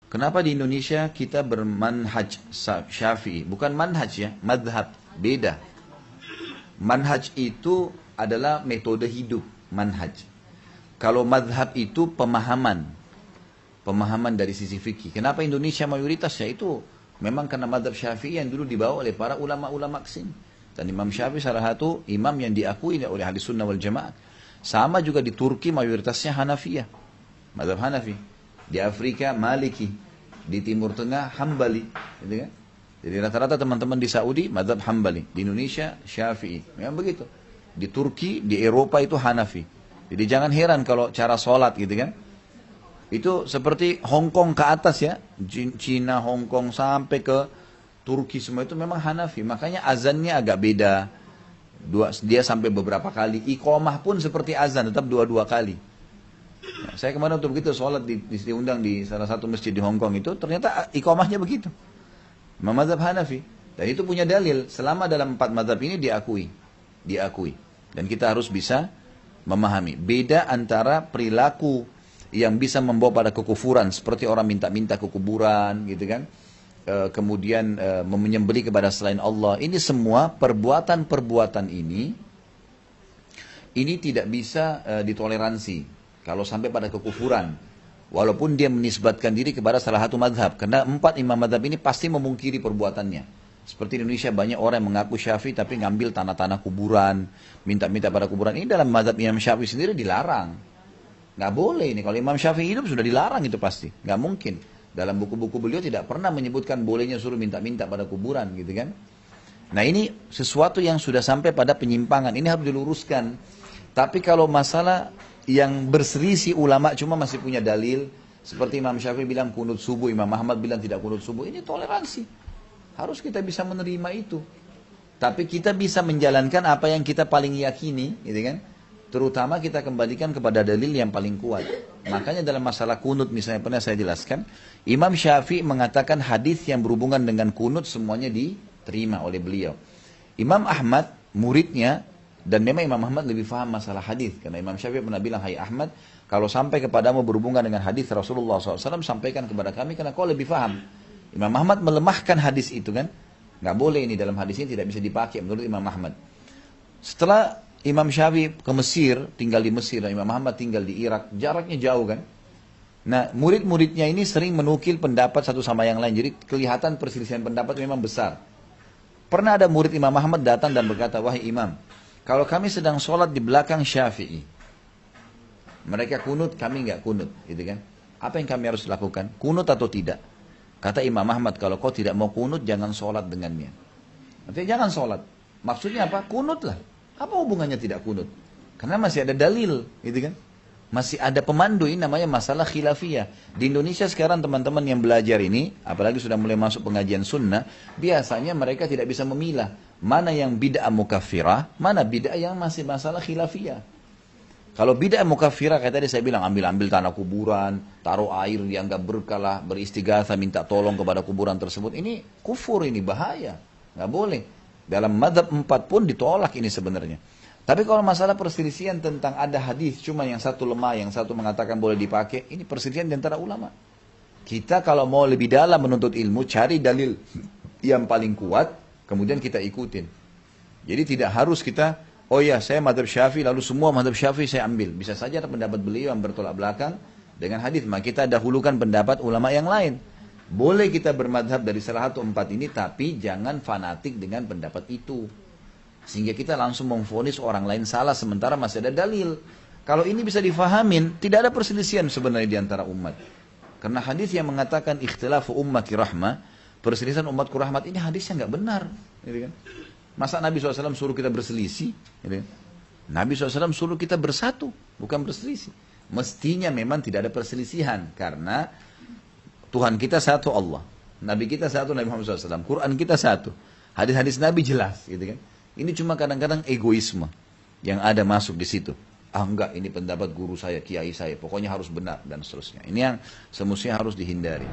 Kenapa di Indonesia kita bermanhaj Syafi'i? Bukan manhaj ya, madhab. Beda. Manhaj itu adalah metode hidup, manhaj. Kalau madhab itu pemahaman. Pemahaman dari sisi fikih. Kenapa Indonesia mayoritas? Ya itu memang karena madhab Syafi'i yang dulu dibawa oleh para ulama-ulama kesini. Dan Imam Syafi'i salah satu imam yang diakui oleh ahli sunnah wal jamaah. Sama juga di Turki mayoritasnya Hanafiyah. Madhab Hanafi. Di Afrika Maliki. Di Timur Tengah Hambali. Gitu kan? Jadi rata-rata teman-teman di Saudi madhab Hambali. Di Indonesia Syafi'i. Memang begitu. Di Turki, di Eropa itu Hanafi. Jadi jangan heran kalau cara sholat gitu kan. Itu seperti Hong Kong ke atas ya. Cina, Hong Kong sampai ke Turki semua itu memang Hanafi. Makanya azannya agak beda. Dia sampai beberapa kali. Iqamah pun seperti azan, tetap dua-dua kali. Nah, saya kemarin waktu begitu sholat diundang di salah satu masjid di Hong Kong itu. Ternyata iqamahnya begitu. Mazhab Hanafi. Dan itu punya dalil. Selama dalam 4 mazhab ini diakui. Diakui. Dan kita harus bisa memahami. Beda antara perilaku yang bisa membawa pada kekufuran. Seperti orang minta-minta ke kuburan. Gitu kan. Kemudian menyembelih kepada selain Allah. Ini semua perbuatan-perbuatan ini tidak bisa ditoleransi. Kalau sampai pada kekufuran. Walaupun dia menisbatkan diri kepada salah satu madhab. Karena 4 imam madhab ini pasti memungkiri perbuatannya. Seperti di Indonesia banyak orang yang mengaku Syafi'i tapi ngambil tanah-tanah kuburan. Minta-minta pada kuburan. Ini dalam madhab Imam Syafi'i sendiri dilarang. Nggak boleh ini. Kalau Imam Syafi'i hidup sudah dilarang itu pasti. Nggak mungkin. Dalam buku-buku beliau tidak pernah menyebutkan bolehnya suruh minta-minta pada kuburan gitu kan. Nah ini sesuatu yang sudah sampai pada penyimpangan. Ini harus diluruskan. Tapi kalau masalah yang berselisih ulama cuma masih punya dalil. Seperti Imam Syafi'i bilang kunut subuh, Imam Ahmad bilang tidak kunut subuh. Ini toleransi. Harus kita bisa menerima itu. Tapi kita bisa menjalankan apa yang kita paling yakini, gitu kan? Terutama kita kembalikan kepada dalil yang paling kuat. Makanya dalam masalah kunut misalnya pernah saya jelaskan, Imam Syafi'i mengatakan hadis yang berhubungan dengan kunut semuanya diterima oleh beliau. Imam Ahmad muridnya, dan memang Imam Ahmad lebih faham masalah hadis. Karena Imam Syafi'i pernah bilang, hai Ahmad, kalau sampai kepadamu berhubungan dengan hadis Rasulullah SAW, sampaikan kepada kami karena kau lebih faham. Imam Ahmad melemahkan hadis itu kan. Nggak boleh ini dalam hadis ini tidak bisa dipakai menurut Imam Ahmad. Setelah Imam Syafi'i ke Mesir, tinggal di Mesir, dan Imam Ahmad tinggal di Irak, jaraknya jauh kan. Nah murid-muridnya ini sering menukil pendapat satu sama yang lain. Jadi kelihatan perselisihan pendapat memang besar. Pernah ada murid Imam Ahmad datang dan berkata, wahai Imam, kalau kami sedang sholat di belakang Syafi'i, mereka kunut, kami nggak kunut, gitu kan? Apa yang kami harus lakukan? Kunut atau tidak? Kata Imam Ahmad, kalau kau tidak mau kunut, jangan sholat dengannya. Artinya jangan sholat. Maksudnya apa? Kunut lah. Apa hubungannya tidak kunut? Karena masih ada dalil, gitu kan? Masih ada pemandu, ini namanya masalah khilafiyah. Di Indonesia sekarang teman-teman yang belajar ini, apalagi sudah mulai masuk pengajian sunnah, biasanya mereka tidak bisa memilah mana yang bid'ah mukaffirah, mana bid'ah yang masih masalah khilafiyah. Kalau bid'ah mukaffirah, kayak tadi saya bilang, ambil-ambil tanah kuburan, taruh air, dianggap berkah lah, beristighatsah, minta tolong kepada kuburan tersebut. Ini kufur, ini bahaya. Nggak boleh. Dalam madhab 4 pun ditolak ini sebenarnya. Tapi kalau masalah perselisihan tentang ada hadis, cuma yang satu lemah, yang satu mengatakan boleh dipakai, ini perselisihan di antara ulama. Kita kalau mau lebih dalam menuntut ilmu, cari dalil yang paling kuat, kemudian kita ikutin. Jadi tidak harus kita, oh ya saya madhab Syafi'i, lalu semua madhab Syafi'i saya ambil. Bisa saja ada pendapat beliau yang bertolak belakang dengan hadis, maka kita dahulukan pendapat ulama yang lain. Boleh kita bermadhab dari salah satu 4 ini, tapi jangan fanatik dengan pendapat itu. Sehingga kita langsung memvonis orang lain salah sementara masih ada dalil. Kalau ini bisa difahamin, tidak ada perselisihan sebenarnya di antara umat. Karena hadis yang mengatakan ikhtilafu ummati rahmah, perselisihan umatku rahmat, ini hadisnya nggak benar. Gitu kan? Masa Nabi SAW suruh kita berselisih? Gitu kan? Nabi SAW suruh kita bersatu, bukan berselisih. Mestinya memang tidak ada perselisihan. Karena Tuhan kita satu Allah. Nabi kita satu Nabi Muhammad SAW. Quran kita satu. Hadis-hadis Nabi jelas. Gitu kan? Ini cuma kadang-kadang egoisme yang ada masuk di situ. Ah enggak, ini pendapat guru saya, kiai saya, pokoknya harus benar dan seterusnya. Ini yang semestinya harus dihindari.